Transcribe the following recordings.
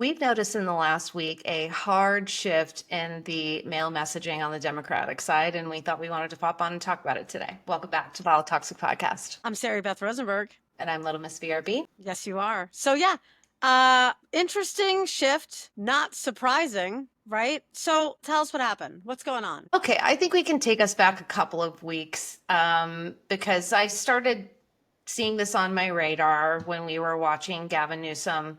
We've noticed in the last week a hard shift in the mail messaging on the Democratic side, and we thought we wanted to pop on and talk about it today. Welcome back to Volatile Toxic Podcast. I'm Sari Beth Rosenberg. And I'm Little Miss VRB. Yes, you are. So yeah, interesting shift, not surprising, right? So tell us what happened. What's going on? Okay, I think we can take us back a couple of weeks because I started seeing this on my radar when we were watching Gavin Newsom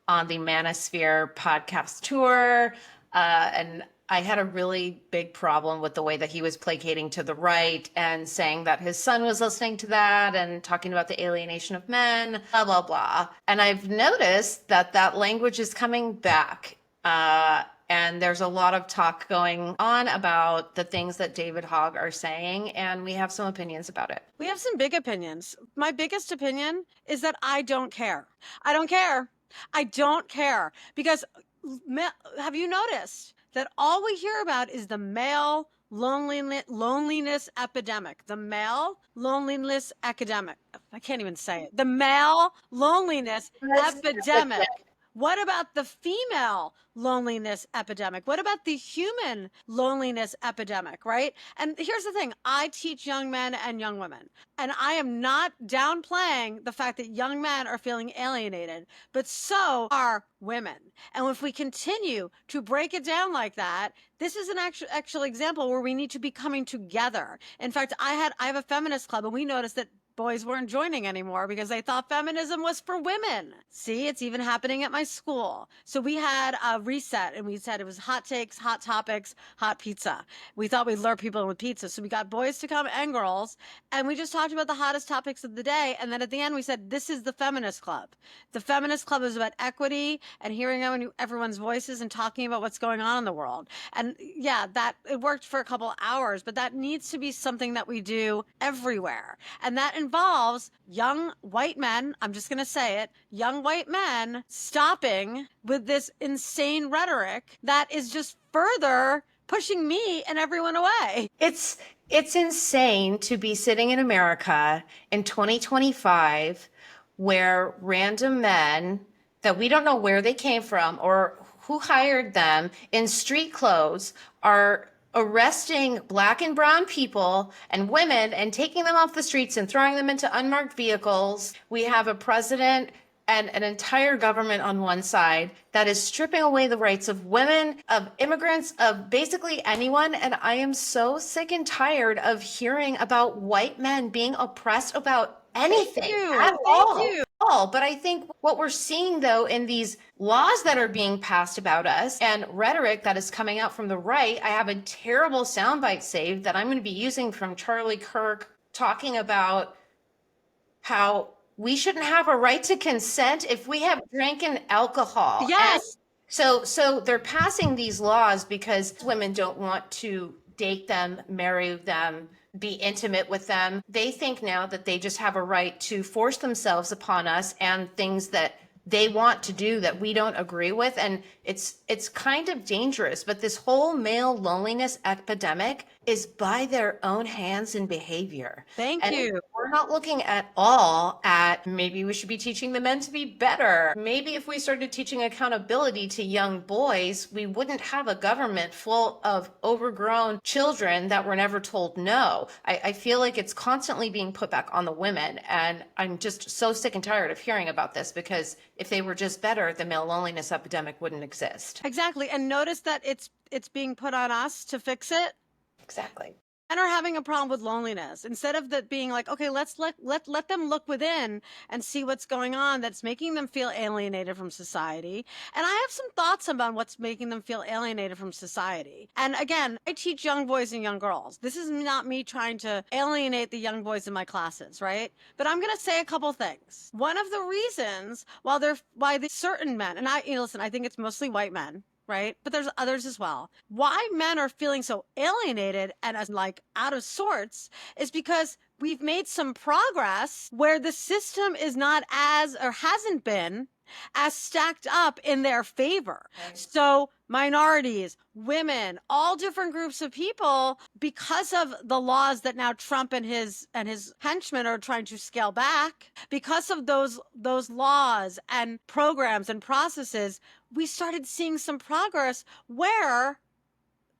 on the Manosphere podcast tour. And I had a really big problem with the way that he was placating to the right and saying that his son was listening to that and talking about the alienation of men, blah, blah, blah. And I've noticed that that language is coming back. And there's a lot of talk going on about the things that David Hogg are saying, and we have some opinions about it. We have some big opinions. My biggest opinion is that I don't care. I don't care. I don't care because have you noticed that all we hear about is the male loneliness epidemic, the male loneliness epidemic. I can't even say it. The male loneliness epidemic. What about the female loneliness epidemic? What about the human loneliness epidemic, right? And here's the thing. I teach young men and young women, and I am not downplaying the fact that young men are feeling alienated, but so are women. And if we continue to break it down like that, this is an actual example where we need to be coming together. In fact, I have a feminist club, and we noticed that boys weren't joining anymore because they thought feminism was for women. See, it's even happening at my school. So we had a reset and we said it was hot takes, hot topics, hot pizza. We thought we'd lure people in with pizza. So we got boys to come and girls, and we just talked about the hottest topics of the day. And then at the end, we said, this is the feminist club. The feminist club is about equity and hearing everyone's voices and talking about what's going on in the world. And yeah, that it worked for a couple hours, but that needs to be something that we do everywhere. And that involves young white men, I'm just going to say it, young white men stopping with this insane rhetoric that is just further pushing me and everyone away. It's insane to be sitting in America in 2025 where random men that we don't know where they came from or who hired them in street clothes are arresting Black and brown people and women and taking them off the streets and throwing them into unmarked vehicles. We have a president and an entire government on one side that is stripping away the rights of women, of immigrants, of basically anyone. And I am so sick and tired of hearing about white men being oppressed about anything at all. But I think what we're seeing, though, in these laws that are being passed about us and rhetoric that is coming out from the right, I have a terrible soundbite saved that I'm going to be using from Charlie Kirk talking about how we shouldn't have a right to consent if we have drinking alcohol. Yes. And so they're passing these laws because women don't want to date them, marry them, be intimate with them. They think now that they just have a right to force themselves upon us and things that they want to do that we don't agree with. And it's kind of dangerous. But this whole male loneliness epidemic is by their own hands and behavior. Thank you. We're not looking at all at maybe we should be teaching the men to be better. Maybe if we started teaching accountability to young boys, we wouldn't have a government full of overgrown children that were never told no. I feel like it's constantly being put back on the women. And I'm just so sick and tired of hearing about this because if they were just better, the male loneliness epidemic wouldn't exist. Exactly. And notice that it's being put on us to fix it. Exactly. And are having a problem with loneliness instead of that being like, okay, let's let them look within and see what's going on that's making them feel alienated from society. And I have some thoughts about what's making them feel alienated from society. And again, I teach young boys and young girls. This is not me trying to alienate the young boys in my classes, right? But I'm going to say a couple things. One of the reasons why the certain men, and listen, I think it's mostly white men, right? But there's others as well. Why men are feeling so alienated and as like out of sorts is because we've made some progress where the system is not as, or hasn't been as stacked up in their favor. Right. So minorities, women, all different groups of people, because of the laws that now Trump and his henchmen are trying to scale back, because of those laws and programs and processes, we started seeing some progress where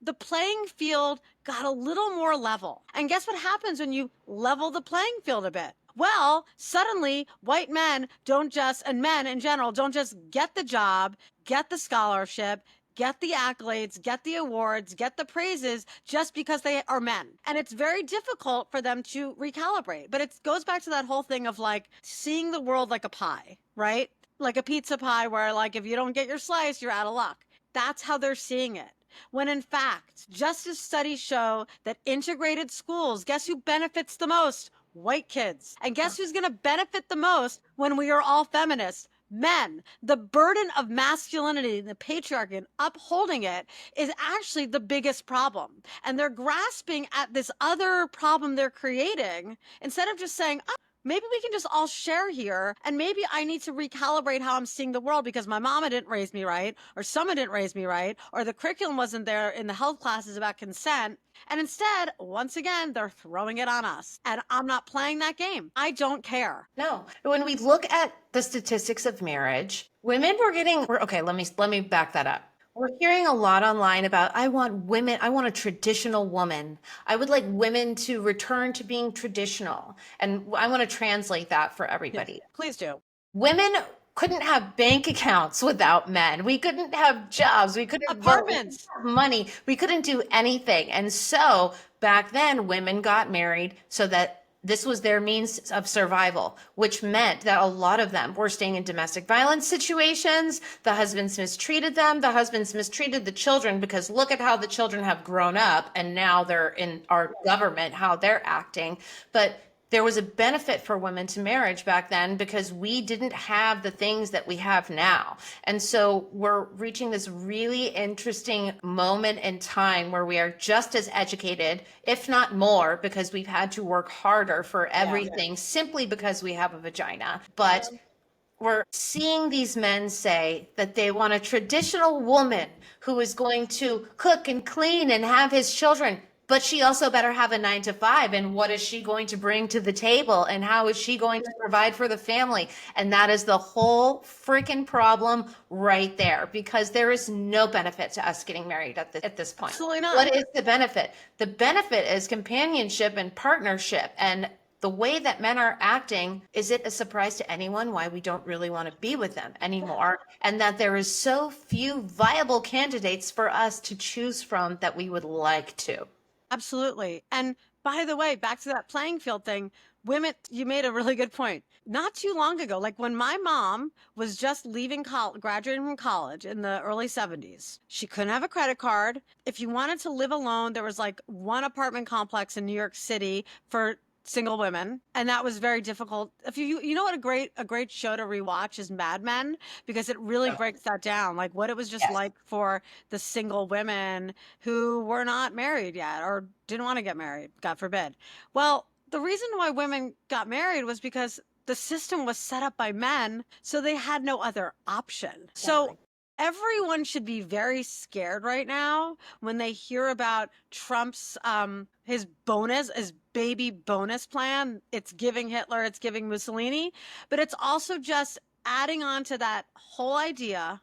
the playing field got a little more level. And guess what happens when you level the playing field a bit? Well, suddenly white men don't just, and men in general, don't just get the job, get the scholarship, get the accolades, get the awards, get the praises just because they are men. And it's very difficult for them to recalibrate. But it goes back to that whole thing of like seeing the world like a pie, right? Like a pizza pie where like if you don't get your slice, you're out of luck. That's how they're seeing it. When in fact, justice studies show that integrated schools, guess who benefits the most? White kids. And guess who's going to benefit the most when we are all feminists? Men. The burden of masculinity, the patriarchy, and upholding it is actually the biggest problem. And they're grasping at this other problem they're creating instead of just saying, oh, maybe we can just all share here. And maybe I need to recalibrate how I'm seeing the world because my mama didn't raise me right, or someone didn't raise me right, or the curriculum wasn't there in the health classes about consent. And instead, once again, they're throwing it on us. And I'm not playing that game. I don't care. No. When we look at the statistics of marriage, women okay, let me back that up. We're hearing a lot online about, I want a traditional woman. I would like women to return to being traditional. And I want to translate that for everybody. Please do. Women couldn't have bank accounts without men. We couldn't have jobs. We couldn't Apartments. have money. We couldn't do anything. And so back then, women got married so that this was their means of survival, which meant that a lot of them were staying in domestic violence situations. The husbands mistreated them. The husbands mistreated the children because look at how the children have grown up and now they're in our government, how they're acting. But there was a benefit for women to marriage back then because we didn't have the things that we have now. And so we're reaching this really interesting moment in time where we are just as educated, if not more, because we've had to work harder for everything simply because we have a vagina. But we're seeing these men say that they want a traditional woman who is going to cook and clean and have his children. But she also better have a 9 to 5. And what is she going to bring to the table? And how is she going to provide for the family? And that is the whole freaking problem right there, because there is no benefit to us getting married at this point. Absolutely not. What is the benefit? The benefit is companionship and partnership. And the way that men are acting, is it a surprise to anyone why we don't really want to be with them anymore? And that there is so few viable candidates for us to choose from that we would like to. Absolutely. And by the way, back to that playing field thing, women, you made a really good point. Not too long ago, like when my mom was just leaving college, graduating from college in the early 70s, she couldn't have a credit card. If you wanted to live alone, there was like one apartment complex in New York City for single women, and that was very difficult. If you know what a great show to rewatch is Mad Men, because it really breaks that down, like what it was just like for the single women who were not married yet or didn't want to get married, God forbid. Well, the reason why women got married was because the system was set up by men, so they had no other option. So everyone should be very scared right now when they hear about Trump's his baby bonus plan. It's giving Hitler, it's giving Mussolini, but it's also just adding on to that whole idea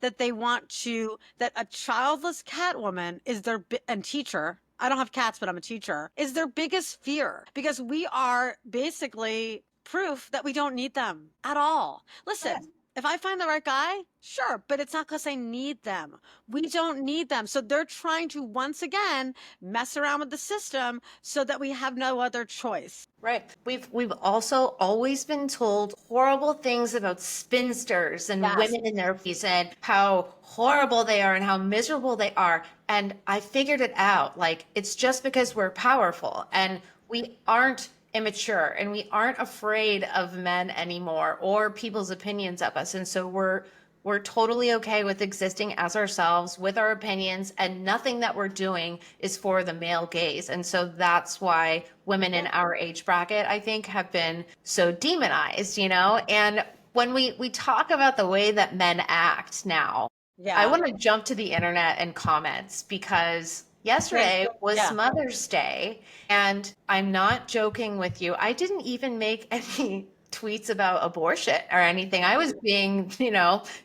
that they want to, that a childless Catwoman is their, and teacher, I don't have cats, but I'm a teacher, is their biggest fear, because we are basically proof that we don't need them at all. Listen, if I find the right guy, sure, but it's not because I need them. We don't need them. So they're trying to, once again, mess around with the system so that we have no other choice. Right. We've also always been told horrible things about spinsters and women in their 50s and how horrible they are and how miserable they are. And I figured it out. Like, it's just because we're powerful and we aren't immature and we aren't afraid of men anymore or people's opinions of us. And so we're We're totally okay with existing as ourselves with our opinions, and nothing that we're doing is for the male gaze. And so that's why women in our age bracket, I think, have been so demonized, you know? And when we talk about the way that men act now, I Yeah. want to jump to the internet and comments because yesterday was Yeah. Mother's Day, and I'm not joking with you. I didn't even make any tweets about abortion or anything. I was being,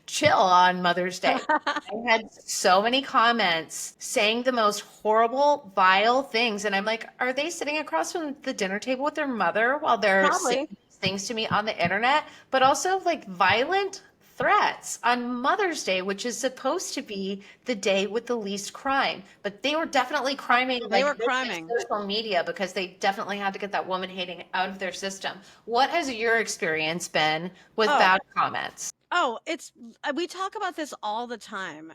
chill on Mother's Day. I had so many comments saying the most horrible, vile things. And I'm like, are they sitting across from the dinner table with their mother while they're saying Probably. these things to me on the internet? But also like violent threats on Mother's Day, which is supposed to be the day with the least crime. But they were definitely criming They were like criming. social media because they definitely had to get that woman hating out of their system. What has your experience been with bad comments? Oh, we talk about this all the time.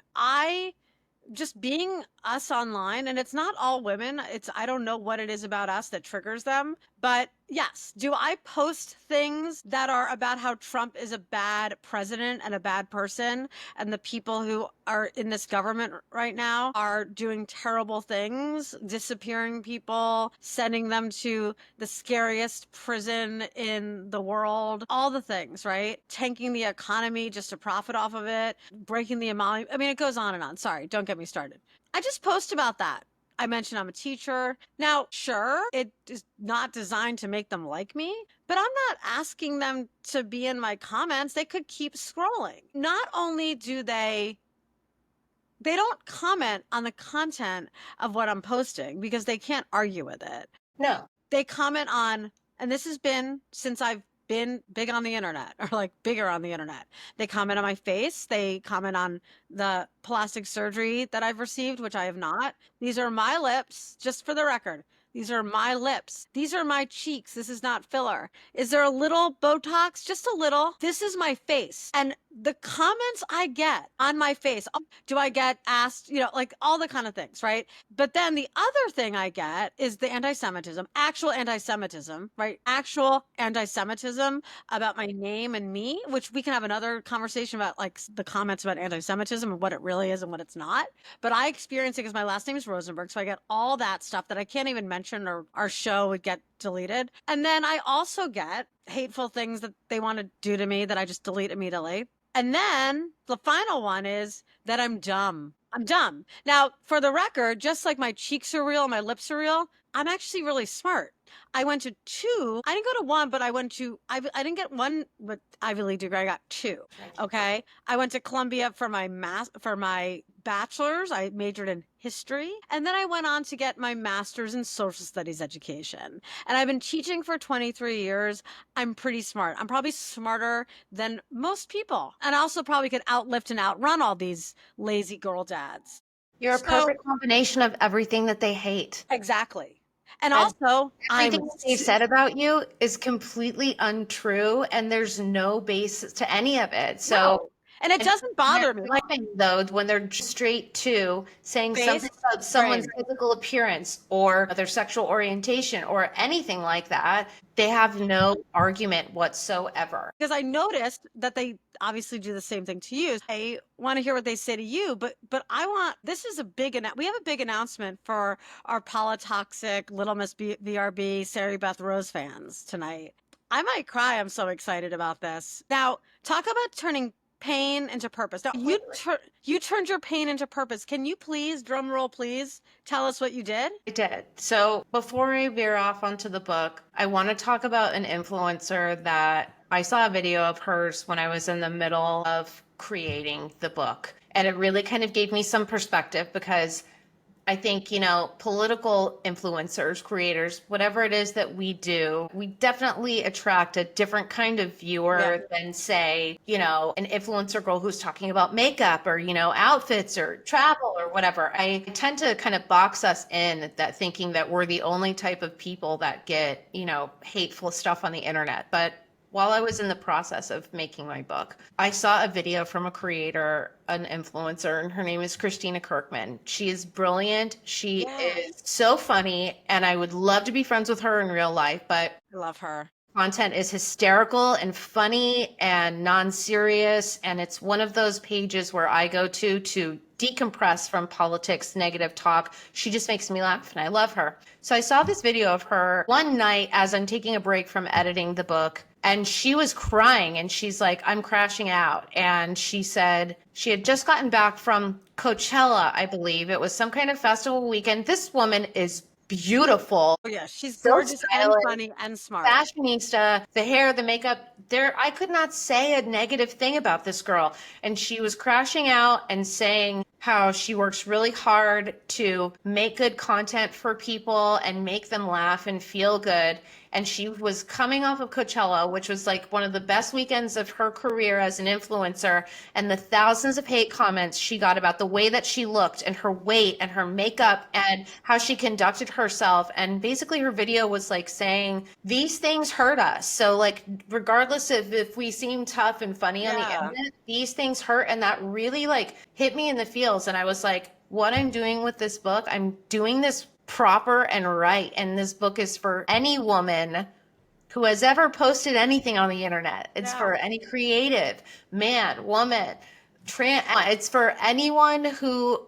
Just being us online, and it's not all women. I don't know what it is about us that triggers them, but yes, do I post things that are about how Trump is a bad president and a bad person, and the people who are in this government right now are doing terrible things, disappearing people, sending them to the scariest prison in the world, all the things, right? Tanking the economy just to profit off of it, breaking the amount. I mean, it goes on and on. Sorry, don't get me started. I just post about that. I mentioned I'm a teacher. Now, sure, it is not designed to make them like me, but I'm not asking them to be in my comments. They could keep scrolling. Not only do they don't comment on the content of what I'm posting because they can't argue with it. No. They comment on, and this has been since I've been big on the internet, or like bigger on the internet. They comment on my face. They comment on the plastic surgery that I've received, which I have not. These are my lips, just for the record. These are my lips. These are my cheeks. This is not filler. Is there a little Botox? Just a little. This is my face. And the comments I get on my face, do I get asked, like all the kind of things, right? But then the other thing I get is the anti-Semitism, actual anti-Semitism, right? Actual anti-Semitism about my name and me, which we can have another conversation about, like the comments about anti-Semitism and what it really is and what it's not. But I experience it because my last name is Rosenberg. So I get all that stuff that I can't even mention, or our show would get deleted. And then I also get hateful things that they want to do to me that I just delete immediately. And then the final one is that I'm dumb. I'm dumb. Now, for the record, just like my cheeks are real, my lips are real, I'm actually really smart. I went to two. I didn't go to one, but I didn't get one with Ivy League degree. I got two. Okay. I went to Columbia for my bachelor's. I majored in history. And then I went on to get my master's in social studies education. And I've been teaching for 23 years. I'm pretty smart. I'm probably smarter than most people. And I also probably could outlift and outrun all these lazy girl dads. You're a perfect combination of everything that they hate. Exactly. And also, everything they've said about you is completely untrue, and there's no basis to any of it. So, no. And it doesn't bother me. Like though, when they're straight to saying something about someone's physical appearance or their sexual orientation or anything like that, they have no argument whatsoever. Because I noticed that they obviously do the same thing to you. I want to hear what they say to you, but this is we have a big announcement for our Polytoxic Little Miss VRB Sarah Beth Rose fans tonight. I might cry. I'm so excited about this. Now, talk about turning pain into purpose. Now, you turned your pain into purpose. Can you please, drum roll, please, tell us what you did? I did. So before I veer off onto the book, I want to talk about an influencer that I saw a video of hers when I was in the middle of creating the book. And it really kind of gave me some perspective because I think, political influencers, creators, whatever it is that we do, we definitely attract a different kind of viewer than, say, an influencer girl who's talking about makeup or, outfits or travel or whatever. I tend to kind of box us in that thinking that we're the only type of people that get, hateful stuff on the internet. But while I was in the process of making my book, I saw a video from a creator, an influencer, and her name is Christina Kirkman. She is brilliant. She is so funny, and I would love to be friends with her in real life, but I love her. content is hysterical and funny and non-serious. And it's one of those pages where I go to decompress from politics, negative talk. She just makes me laugh and I love her. So I saw this video of her one night as I'm taking a break from editing the book, and she was crying and she's like, I'm crashing out. And she said she had just gotten back from Coachella, I believe. It was some kind of festival weekend. This woman is beautiful. Oh, yeah, she's So gorgeous and stylish, funny and smart. fashionista, the hair, the makeup, there, I could not say a negative thing about this girl. And she was crashing out and saying how she works really hard to make good content for people and make them laugh and feel good. And she was coming off of Coachella, which was like one of the best weekends of her career as an influencer. And the thousands of hate comments she got about the way that she looked and her weight and her makeup and how she conducted herself. And basically her video was like saying, these things hurt us. So like, regardless of if we seem tough and funny on the Yeah. internet, these things hurt. And that really like hit me in the feels. And I was like, what I'm doing with this book, I'm doing this proper and right. And this book is for any woman who has ever posted anything on the internet. It's Yeah. for any creative man, woman, trans. It's for anyone who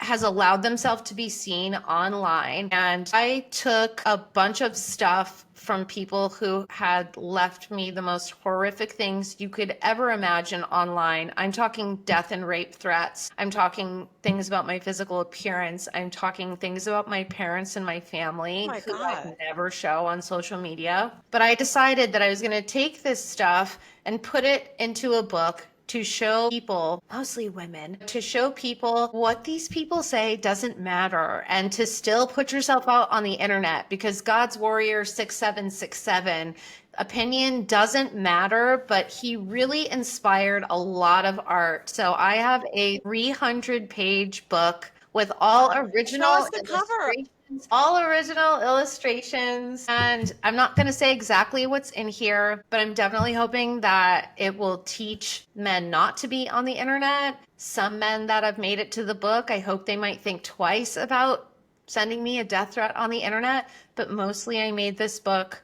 has allowed themselves to be seen online. And I took a bunch of stuff from people who had left me the most horrific things you could ever imagine online. I'm talking death and rape threats. I'm talking things about my physical appearance. I'm talking things about my parents and my family Oh my who I God. never show on social media. But I decided that I was going to take this stuff and put it into a book to show people, mostly women, to show people what these people say doesn't matter, and to still put yourself out on the internet, because God's Warrior 6767, opinion doesn't matter, but he really inspired a lot of art. So I have a 300-page book with all Show original us the cover. illustrations, all original illustrations. And I'm not going to say exactly what's in here, but I'm definitely hoping that it will teach men not to be on the internet. Some men that have made it to the book, I hope they might think twice about sending me a death threat on the internet. But mostly I made this book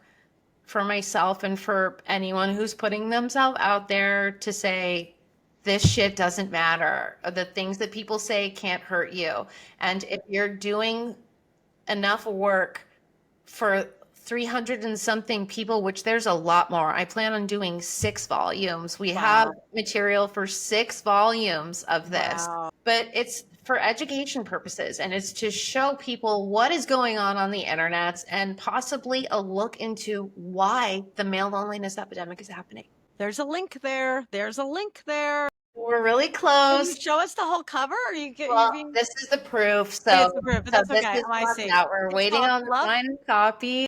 for myself and for anyone who's putting themselves out there to say, this shit doesn't matter. The things that people say can't hurt you. And if you're doing enough work for 300 and something people, which there's a lot more. I plan on doing 6 volumes. We have material for 6 volumes of this, Wow. but it's for education purposes, and it's to show people what is going on the internet, and possibly a look into why the male loneliness epidemic is happening. There's a link there. There's a link there. We're really Can you close. show us the whole cover? Or you Well, being... this is the proof. So, Okay, it's the proof, but that's this okay. is Oh, I what's see. out. We're It's waiting called on the Love. final copy.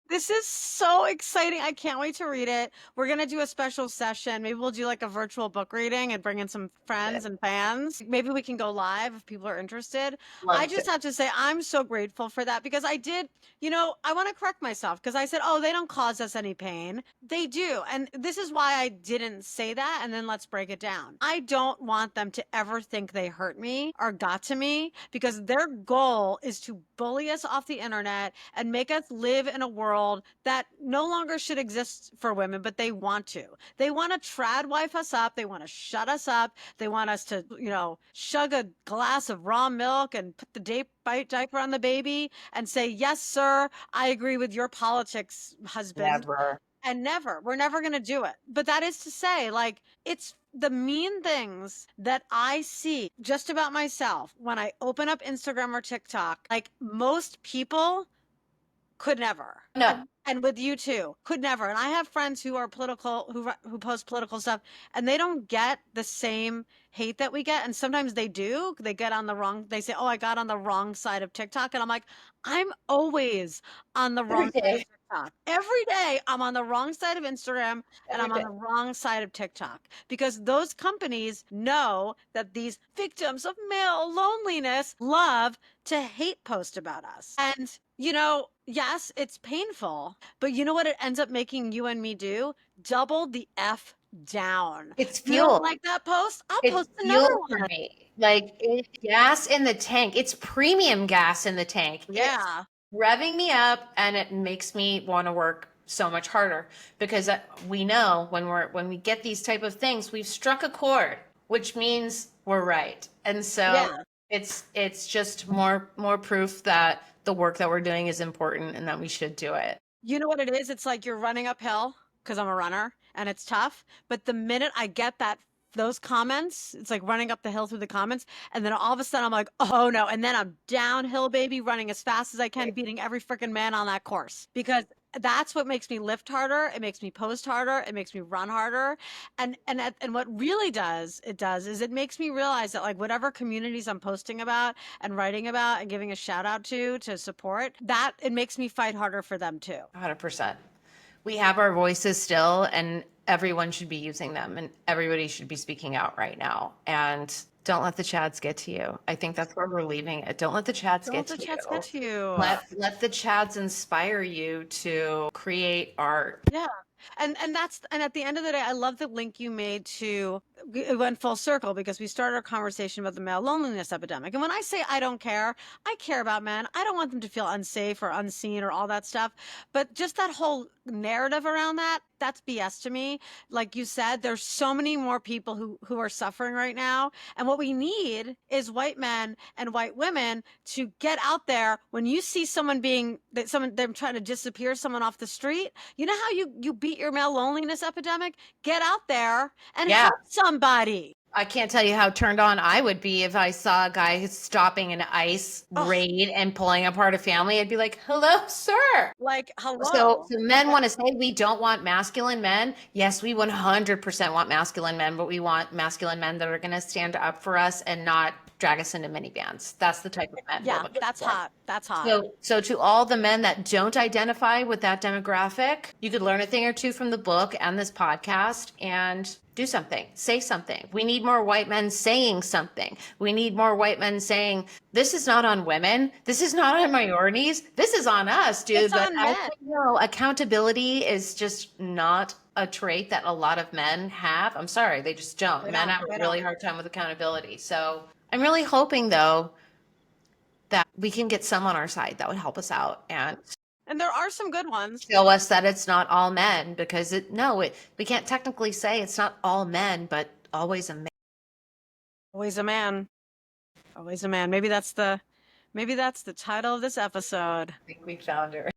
This is so exciting. I can't wait to read it. We're going to do a special session. Maybe we'll do like a virtual book reading and bring in some friends and fans. Maybe we can go live if people are interested. I just have to say, I'm so grateful for that, because I did, I want to correct myself, because I said, oh, they don't cause us any pain. They do. And this is why I didn't say that. And then let's break it down. I don't want them to ever think they hurt me or got to me, because their goal is to bully us off the internet and make us live in a world that no longer should exist for women, but they want to. They want to trad wife us up. They want to shut us up. They want us to, chug a glass of raw milk and put the diaper on the baby and say, yes, sir, I agree with your politics, husband. Never. And never. We're never going to do it. But that is to say, like, it's the mean things that I see just about myself when I open up Instagram or TikTok. Like, most people could never. No. And with you too, could never. And I have friends who are political, who post political stuff, and they don't get the same hate that we get. And sometimes they do. They say, oh, I got on the wrong side of TikTok. And I'm like, I'm always on the wrong side of TikTok. Every day I'm on the wrong side of Instagram and I'm on the wrong side of TikTok, because those companies know that these victims of male loneliness love to hate post about us. And yes, it's painful, but you know what it ends up making you and me do? Double the F down. It's You fuel. don't like that post? I'll It's post another fuel for one. me. Like, it's gas in the tank. It's premium gas in the tank. Yeah. It's revving me up, and it makes me want to work so much harder because we know when we get these type of things, we've struck a chord, which means we're right. And so Yeah. it's just more proof that the work that we're doing is important and that we should do it. You know what it is? It's like you're running uphill because I'm a runner and it's tough. But the minute I get those comments, it's like running up the hill through the comments. And then all of a sudden I'm like, oh no. And then I'm downhill, baby, running as fast as I can, beating every freaking man on that course because that's what makes me lift harder. It makes me post harder. It makes me run harder. And what really does is it makes me realize that like whatever communities I'm posting about and writing about and giving a shout out to support, that it makes me fight harder for them too. 100%. We have our voices still, and everyone should be using them, and everybody should be speaking out right now. And don't let the Chads get to you. I think that's where we're leaving it. Don't let the Chads Don't get let the to chats you. get to you. Let the Chads inspire you to create art. Yeah. And at the end of the day, I love the link you made to it went full circle because we started our conversation about the male loneliness epidemic. And when I say I don't care, I care about men. I don't want them to feel unsafe or unseen or all that stuff. But just that whole narrative around that's BS to me. Like you said, there's so many more people who are suffering right now. And what we need is white men and white women to get out there when you see someone them trying to disappear someone off the street. You know how you beat your male loneliness epidemic? Get out there and Yeah. help somebody. I can't tell you how turned on I would be if I saw a guy who's stopping an ICE raid and pulling apart a family. I'd be like, hello, sir. Like, hello. So men want to say we don't want masculine men. Yes, we 100% want masculine men, but we want masculine men that are going to stand up for us and not drag us into minivans. That's the type of men. Yeah, that's hot. That's hot. So to all the men that don't identify with that demographic, you could learn a thing or two from the book and this podcast and do something, say something. We need more white men saying something. We need more white men saying, this is not on women. This is not on minorities. This is on us, dude. It's But on as men. we know, accountability is just not a trait that a lot of men have. I'm sorry, they just don't. Men have a really hard time with accountability. So I'm really hoping, though, that we can get some on our side that would help us out and there are some good ones. show us that it's not all men because we can't technically say it's not all men, but always a man. Always a man. Always a man. Maybe that's the title of this episode. I think we found her.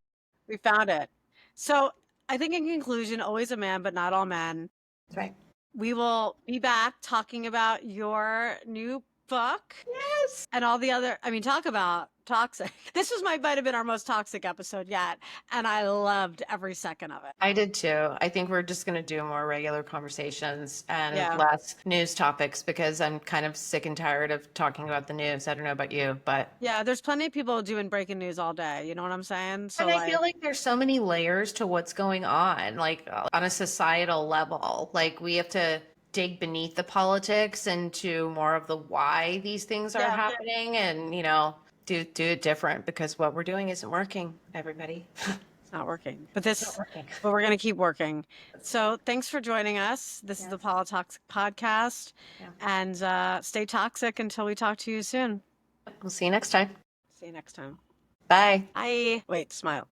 We found it. So I think in conclusion, always a man, but not all men. That's right. We will be back talking about your new book. Yes. And all the other, talk about toxic. This might have been our most toxic episode yet. And I loved every second of it. I did too. I think we're just going to do more regular conversations and Yeah. less news topics because I'm kind of sick and tired of talking about the news. I don't know about you, but Yeah, there's plenty of people doing breaking news all day. You know what I'm saying? So and I feel like there's so many layers to what's going on, like on a societal level. Like we have to dig beneath the politics into more of the why these things are happening and, do it different because what we're doing isn't working, everybody. It's not working. But we're going to keep working. So thanks for joining us. This is the Politics Podcast. Yeah. And stay toxic until we talk to you soon. We'll see you next time. See you next time. Bye. Bye. Wait, smile.